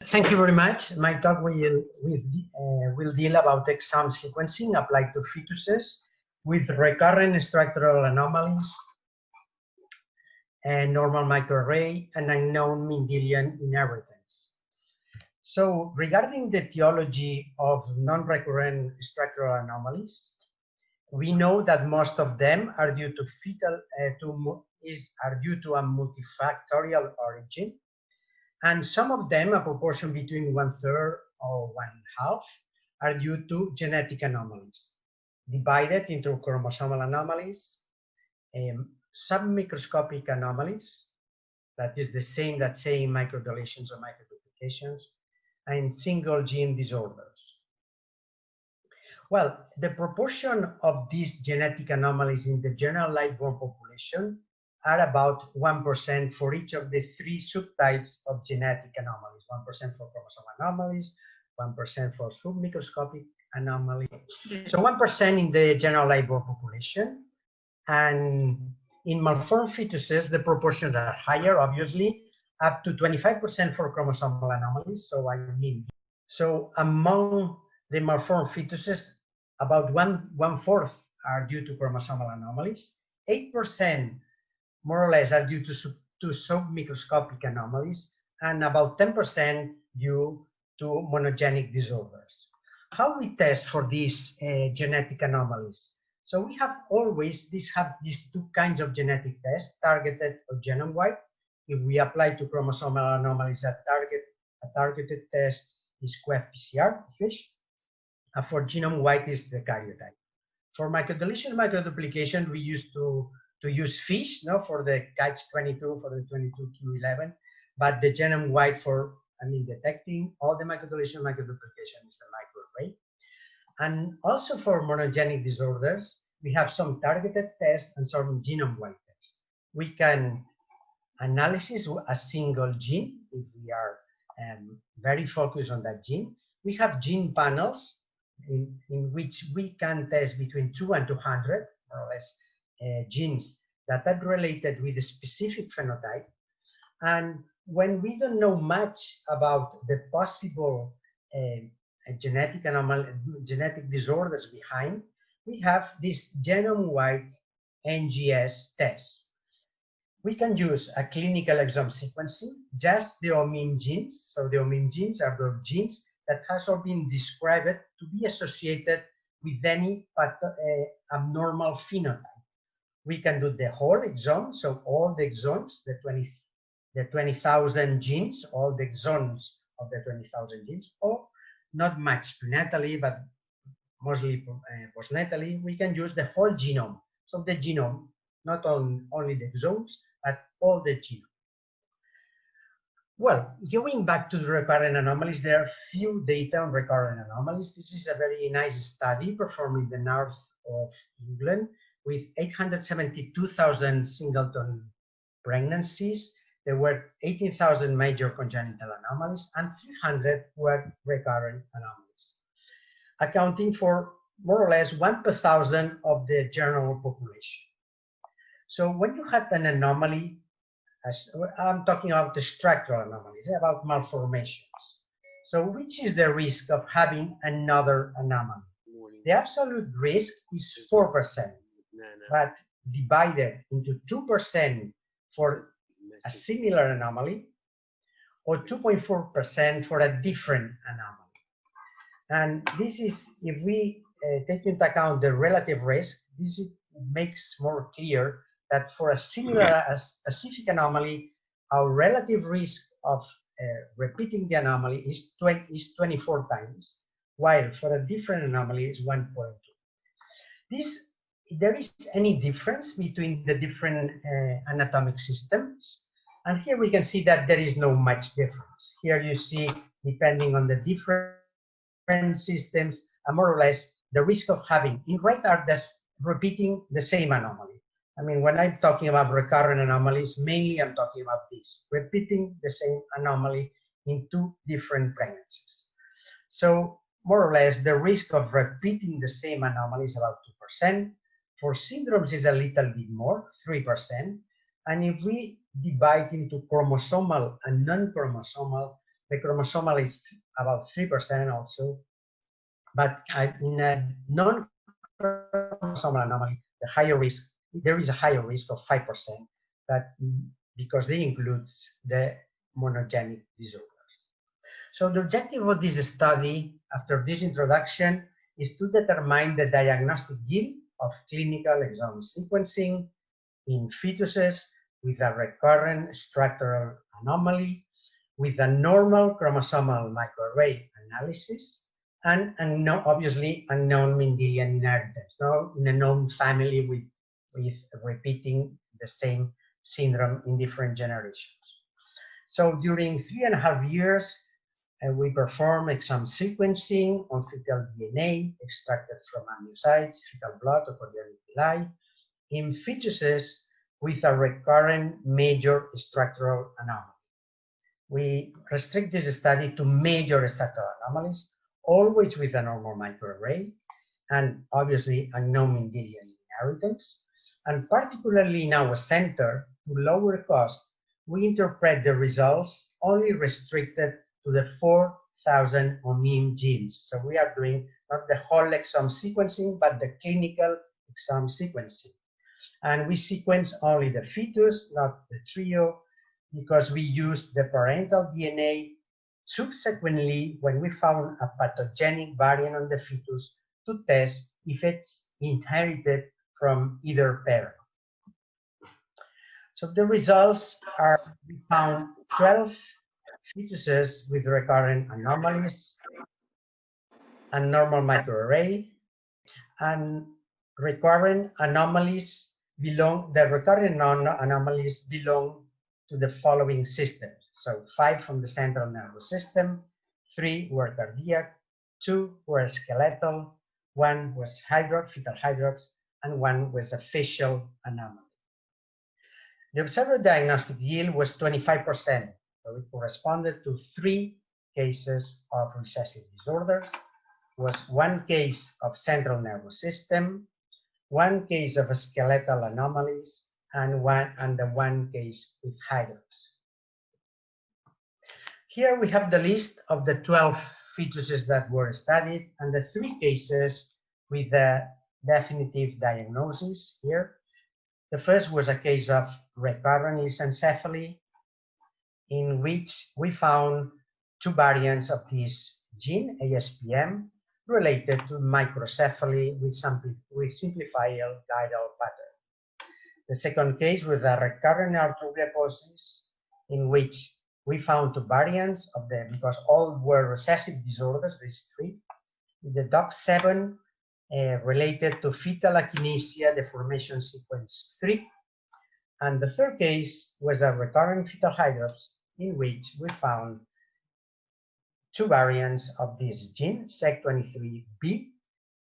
Thank you very much. My talk will deal about exome sequencing applied to fetuses with recurrent structural anomalies and normal microarray and unknown Mendelian inheritance. So regarding the etiology of non-recurrent structural anomalies, we know that most of them are due to due to a multifactorial origin, and some of them, a proportion between 1/3 or 1/2, are due to genetic anomalies, divided into chromosomal anomalies, submicroscopic anomalies, that is the same that saying microdeletions or microduplications, and single gene disorders. Well, the proportion of these genetic anomalies in the general live-born population are about 1% for each of the 3 subtypes of genetic anomalies. 1% for chromosomal anomalies, 1% for submicroscopic anomalies. So 1% in the general live-born population. And in malformed fetuses, the proportions are higher, obviously, up to 25% for chromosomal anomalies. So among the malformed fetuses, about one-fourth are due to chromosomal anomalies. 8% more or less are due to submicroscopic anomalies, and about 10% due to monogenic disorders. How we test for these genetic anomalies? So we have always these 2 kinds of genetic tests, targeted or genome-wide. If we apply to chromosomal anomalies, a targeted test is QF-PCR, FISH. For genome-wide is the karyotype. For microdeletion, microduplication, we used to use FISH, for the Catch22, for the 22q11, but the genome-wide for detecting all the microdeletion, microduplication is the microarray. And also for monogenic disorders, we have some targeted tests and some genome-wide tests. We can analyze a single gene if we are very focused on that gene. We have gene panels in which we can test between 2 and 200, more or less, genes that are related with a specific phenotype. And when we don't know much about the possible genetic disorders behind, we have this genome-wide NGS test. We can use a clinical exome sequencing, just the omine genes. So the omine genes are the genes that has all been described to be associated with any abnormal phenotype. We can do the whole exome, so all the exomes, the 20,000 genes, all the exomes of the 20,000 genes, or not much prenatally, but mostly postnatally. We can use the whole genome. So the genome, not only the exomes, but all the genome. Well, going back to the recurrent anomalies, there are few data on recurrent anomalies. This is a very nice study performed in the north of England with 872,000 singleton pregnancies. There were 18,000 major congenital anomalies and 300 were recurrent anomalies, accounting for more or less 1 per 1,000 of the general population. So when you have an anomaly, I'm talking about the structural anomalies, about malformations. So which is the risk of having another anomaly? The absolute risk is 4%, but divided into 2% for a similar anomaly, or 2.4% for a different anomaly. And this is, if we take into account the relative risk, this makes more clear that for a similar, a specific anomaly, our relative risk of repeating the anomaly is 24 times, while for a different anomaly is 1.2. There is any difference between the different anatomic systems? And here we can see that there is no much difference. Here you see, depending on the different systems, more or less the risk of having, in red are repeating the same anomaly. I mean, when I'm talking about recurrent anomalies, mainly I'm talking about this, repeating the same anomaly in 2 different pregnancies. So more or less, the risk of repeating the same anomaly is about 2%. For syndromes, is a little bit more, 3%. And if we divide into chromosomal and non-chromosomal, The chromosomal is about 3% also. But in a non-chromosomal anomaly, there is a higher risk of 5%, because they include the monogenic disorders. So the objective of this study, after this introduction, is to determine the diagnostic yield of clinical exome sequencing in fetuses with a recurrent structural anomaly, with a normal chromosomal microarray analysis, and obviously unknown Mendelian inheritance, now in a known family with repeating the same syndrome in different generations. So during 3.5 years, we perform exome sequencing on fetal DNA extracted from amniocytes, fetal blood, or chorionic villi in fetuses with a recurrent major structural anomaly. We restrict this study to major structural anomalies, always with a normal microarray, and obviously unknown Mendelian inheritance. And particularly in our center, to lower cost, we interpret the results only restricted to the 4,000 OMIM genes. So we are doing not the whole exome sequencing, but the clinical exome sequencing. And we sequence only the fetus, not the trio, because we use the parental DNA subsequently when we found a pathogenic variant on the fetus to test if it's inherited from either parent. So the results are, we found 12 fetuses with recurrent anomalies and normal microarray, and recurrent anomalies belong to the following systems. So 5 from the central nervous system, 3 were cardiac, 2 were skeletal, 1 was fetal hydrops, and 1 was a facial anomaly. The observed diagnostic yield was 25%, so it corresponded to 3 cases of recessive disorders, was 1 case of central nervous system, 1 case of skeletal anomalies, and one case with hydrops. Here we have the list of the 12 fetuses that were studied and the 3 cases with the definitive diagnosis here. The first was a case of recurrent lissencephaly, in which we found 2 variants of this gene, ASPM, related to microcephaly with simplified guidal pattern. The second case was a recurrent arthrogryposis, in which we found 2 variants of them, because all were recessive disorders, these 3. The DOC7 related to fetal akinesia deformation sequence 3. And the third case was a recurrent fetal hydrops, in which we found 2 variants of this gene, SEC23B,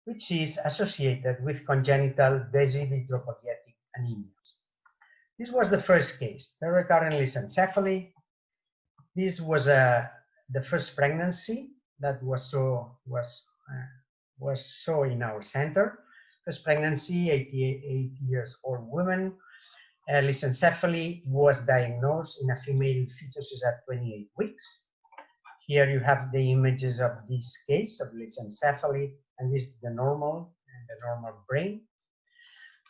which is associated with congenital desilidropoietic anemias. This was the first case, the recurrent lissencephaly. This was the first pregnancy that was so in our center. First pregnancy, 88 years old woman. Lissencephaly was diagnosed in a female fetus at 28 weeks. Here you have the images of this case of lissencephaly, and this is the normal brain.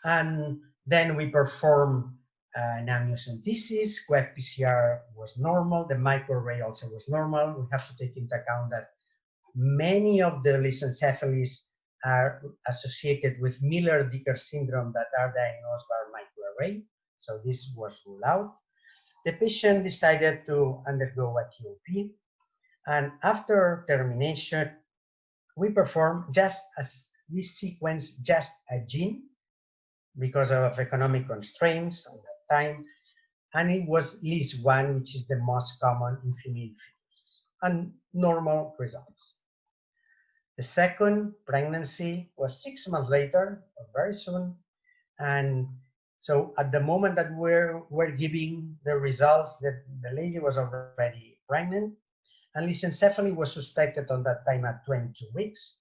And then we perform an amniocentesis. Web PCR was normal. The microarray also was normal. We have to take into account that many of the lissencephalies are associated with Miller-Dicker syndrome that are diagnosed by microarray. So this was ruled out. The patient decided to undergo a TOP. And after termination, we performed we sequenced just a gene because of economic constraints at that time. And it was LIS1, which is the most common in female fetuses, and normal results. The second pregnancy was 6 months later, or very soon. And so at the moment that we're giving the results, the lady was already pregnant. And lissencephaly was suspected on that time at 22 weeks.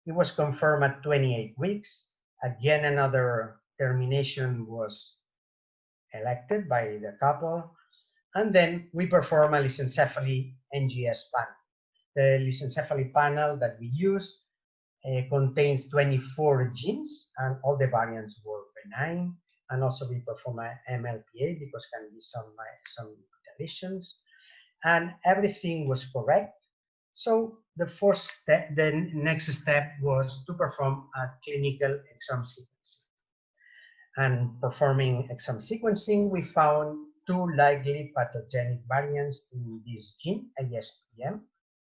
It was confirmed at 28 weeks. Again, another termination was elected by the couple. And then we perform a lissencephaly NGS panel. The lissencephaly panel that we use contains 24 genes, and all the variants were benign. And also we perform a MLPA because can be some deletions, and everything was correct. So the next step was to perform a clinical exome sequencing. And performing exome sequencing, we found 2 likely pathogenic variants in this gene, ASPM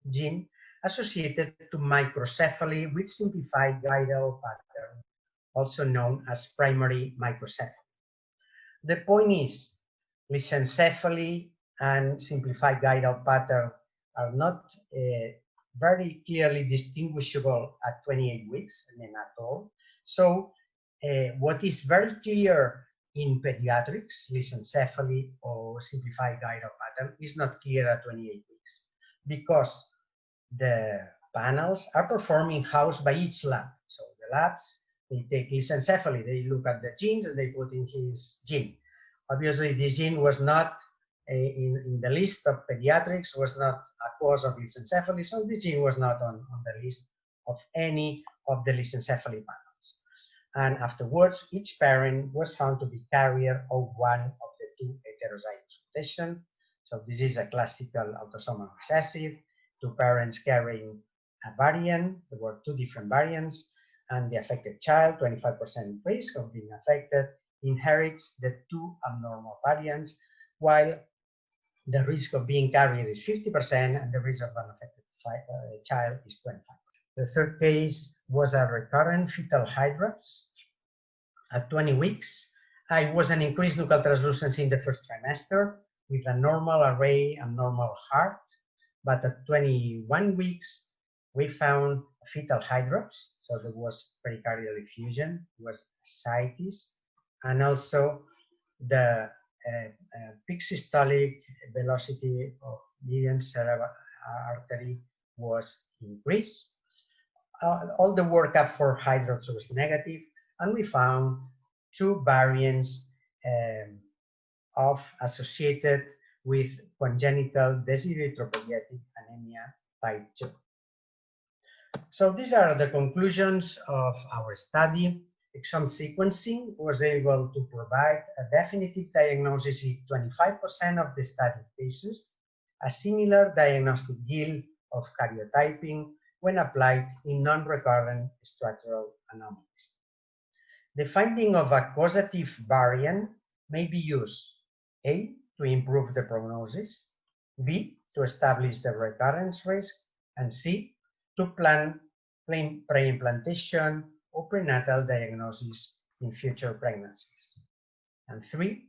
gene, associated to microcephaly with simplified guidal pattern, also known as primary microcephaly. The point is, lissencephaly and simplified guidal pattern are not very clearly distinguishable at 28 weeks, at all. So what is very clear in pediatrics, lissencephaly or simplified guidal pattern, is not clear at 28 weeks because the panels are performed in-house by each lab. So the labs, they take lissencephaly, they look at the genes and they put in his gene. Obviously, this gene was not in the list of pediatrics, was not a cause of lissencephaly, so the gene was not on the list of any of the lissencephaly panels. And afterwards, each parent was found to be carrier of one of the 2 heterozygous mutations. So this is a classical autosomal recessive, 2 parents carrying a variant. There were 2 different variants, and the affected child, 25% risk of being affected, inherits the 2 abnormal variants, while the risk of being carried is 50% and the risk of an affected child is 25%. The third case was a recurrent fetal hydrops at 20 weeks. It was an increased nuchal translucency in the first trimester with a normal array and normal heart, but at 21 weeks, we found fetal hydrops. So there was pericardial effusion, it was ascites, and also the peak systolic velocity of median cerebral artery was increased. All the workup for hydrops was negative, and we found 2 variants associated with congenital deshydropoietic anemia type 2. So these are the conclusions of our study. Exome sequencing was able to provide a definitive diagnosis in 25% of the study cases, a similar diagnostic yield of karyotyping when applied in non-recurrent structural anomalies. The finding of a causative variant may be used, A, to improve the prognosis, B, to establish the recurrence risk, and C, to plan pre-implantation or prenatal diagnosis in future pregnancies. And 3,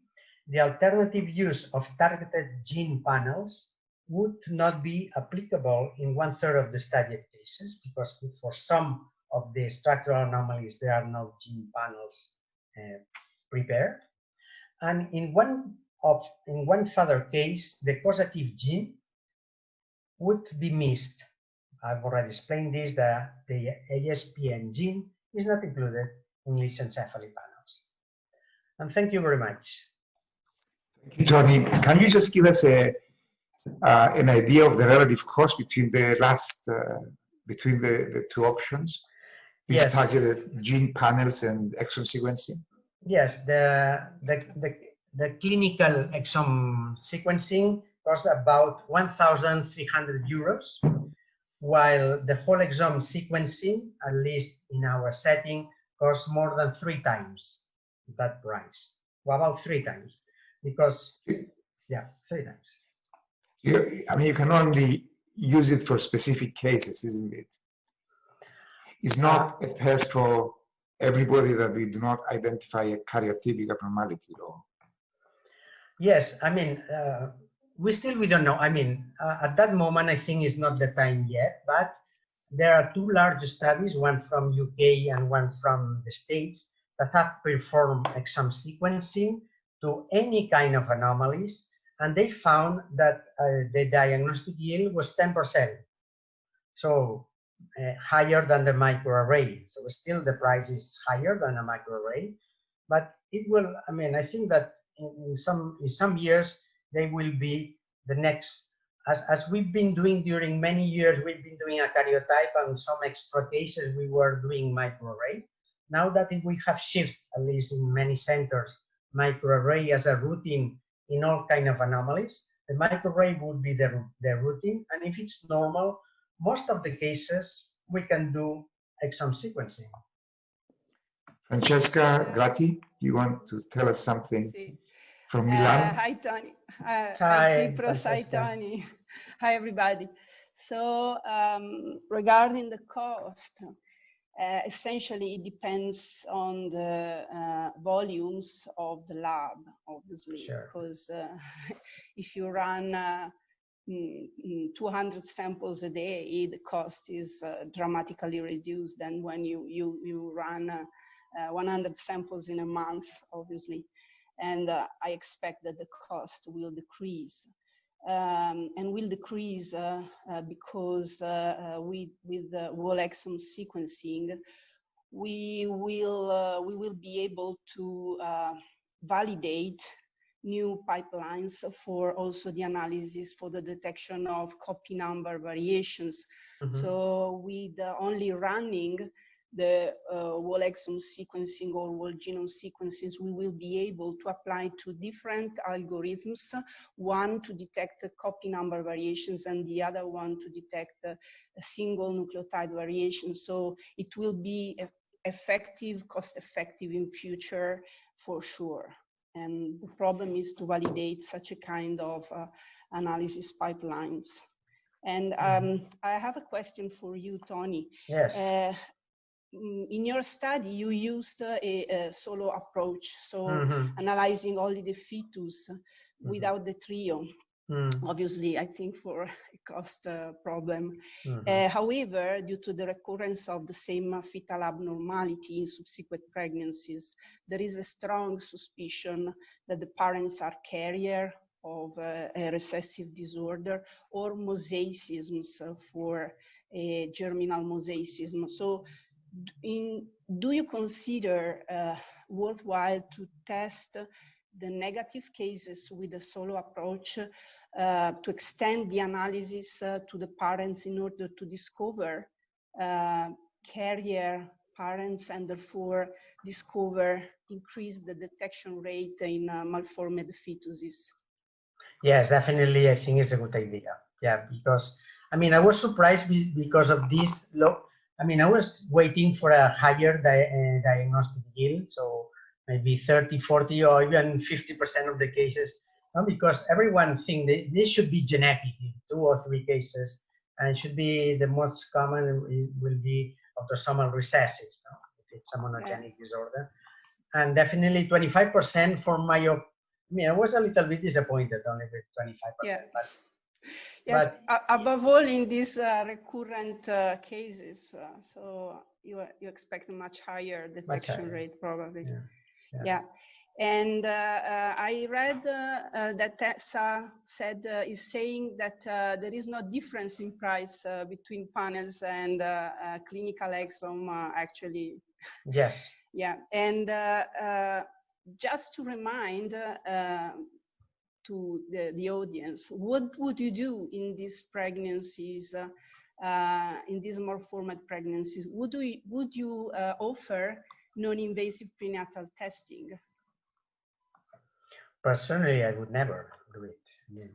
the alternative use of targeted gene panels would not be applicable in 1/3 of the studied cases because for some of the structural anomalies there are no gene panels prepared. And in one further case, the causative gene would be missed. I've already explained this, that the ASPN gene is not included in lissencephaly panels. And thank you very much. Thank you, Tony. Can you just give us an idea of the relative cost between the between the 2 options? These Yes. targeted gene panels and exome sequencing? Yes, the clinical exome sequencing costs about 1,300 euros, while the whole exome sequencing, at least in our setting, costs more than 3 times that price. Well, about 3 times, because, yeah, 3 times. I mean, you can only use it for specific cases, isn't it? It's not a test for everybody that we do not identify a karyotypic abnormality, though. Yes, I mean, we don't know. I mean, at that moment, I think it's not the time yet, but there are 2 large studies, one from UK and one from the States, that have performed exome sequencing to any kind of anomalies, and they found that the diagnostic yield was 10%. So higher than the microarray. So still the price is higher than a microarray, but it will, I mean, I think that in some years, they will be the next. As we've been doing during many years, we've been doing a karyotype, and some extra cases we were doing microarray. Now that we have shifted, at least in many centers, microarray as a routine in all kind of anomalies, the microarray would be the routine. And if it's normal, most of the cases we can do exome sequencing. Francesca Gatti, do you want to tell us something from Milan? Hi, Tony. Hi, Hi, Hi, Francesca. Tony. Hi, everybody. So regarding the cost, essentially it depends on the volumes of the lab, obviously, Sure. because if you run 200 samples a day, the cost is dramatically reduced than when you run 100 samples in a month, obviously. And I expect that the cost will decrease. And will decrease because with the whole exome sequencing, we will be able to validate new pipelines for also the analysis for the detection of copy number variations. Mm-hmm. So with only running the whole exome sequencing or whole genome sequences, we will be able to apply two different algorithms, one to detect the copy number variations and the other one to detect a single nucleotide variation. So it will be effective, cost-effective in future for sure. And the problem is to validate such a kind of analysis pipelines. And I have a question for you, Tony. Yes. In your study, you used a solo approach, so analyzing only the fetus without the trio. Obviously, I think for a cost problem. However, due to the recurrence of the same fetal abnormality in subsequent pregnancies, there is a strong suspicion that the parents are carrier of a recessive disorder or mosaicisms for a germinal mosaicism. So do you consider worthwhile to test the negative cases with a solo approach to extend the analysis to the parents in order to discover carrier parents and therefore increase the detection rate in malformed fetuses? Yes, definitely. I think it's a good idea. Yeah, because I mean, I was surprised because of this low. I mean, I was waiting for a higher diagnostic yield, so maybe 30, 40, or even 50% of the cases, because everyone thinks they should be genetic in 2 or 3 cases, and should be the most common will be autosomal recessive, if it's a monogenic disorder. And definitely 25% for I mean, I was a little bit disappointed only with 25%, yeah. but yes, but above all in these recurrent cases, so you expect a much higher detection rate, probably. Yeah. And I read that Tessa is saying that there is no difference in price between panels and clinical exome, actually. Yes. Yeah, and just to remind to the audience, what would you do in these pregnancies, in these malformed pregnancies? Would you offer non-invasive prenatal testing? Personally, I would never do it. I mean,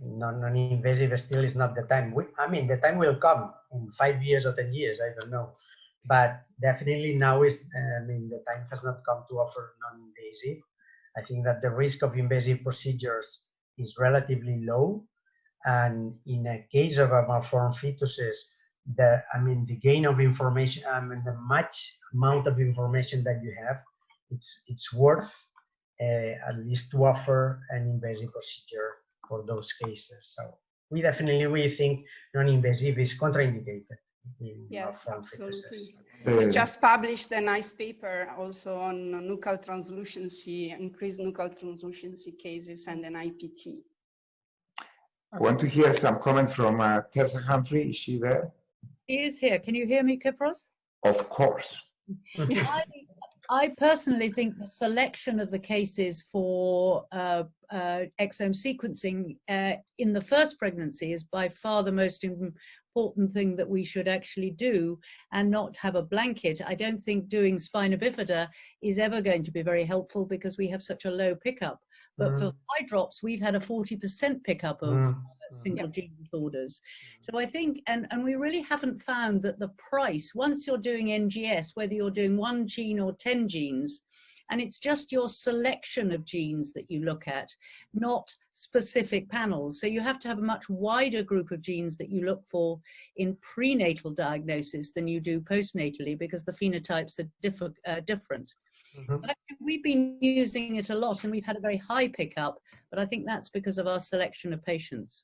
non-invasive still is not the time. I mean, the time will come in 5 years or 10 years, I don't know. But definitely now is, I mean, the time has not come to offer non-invasive. I think that the risk of invasive procedures is relatively low. And in a case of a malformed fetuses, the gain of information, the much amount of information that you have, it's worth at least to offer an invasive procedure for those cases. So we think non-invasive is contraindicated. Yes, absolutely. We just published a nice paper also on nuchal translucency, increased nuchal translucency cases and an IPT. I want to hear some comments from Tessa Humphrey. Is she there? She is here. Can you hear me, Kypros? Of course. I personally think the selection of the cases for exome sequencing in the first pregnancy is by far the most important thing that we should actually do, and not have a blanket. I don't think doing spina bifida is ever going to be very helpful because we have such a low pickup. But for eye drops, we've had a 40% pickup of single gene disorders. So I think, and we really haven't found that the price, once you're doing NGS, whether you're doing 1 gene or 10 genes, and it's just your selection of genes that you look at, not specific panels. So you have to have a much wider group of genes that you look for in prenatal diagnosis than you do postnatally, because the phenotypes are different. But we've been using it a lot and we've had a very high pickup, but I think that's because of our selection of patients.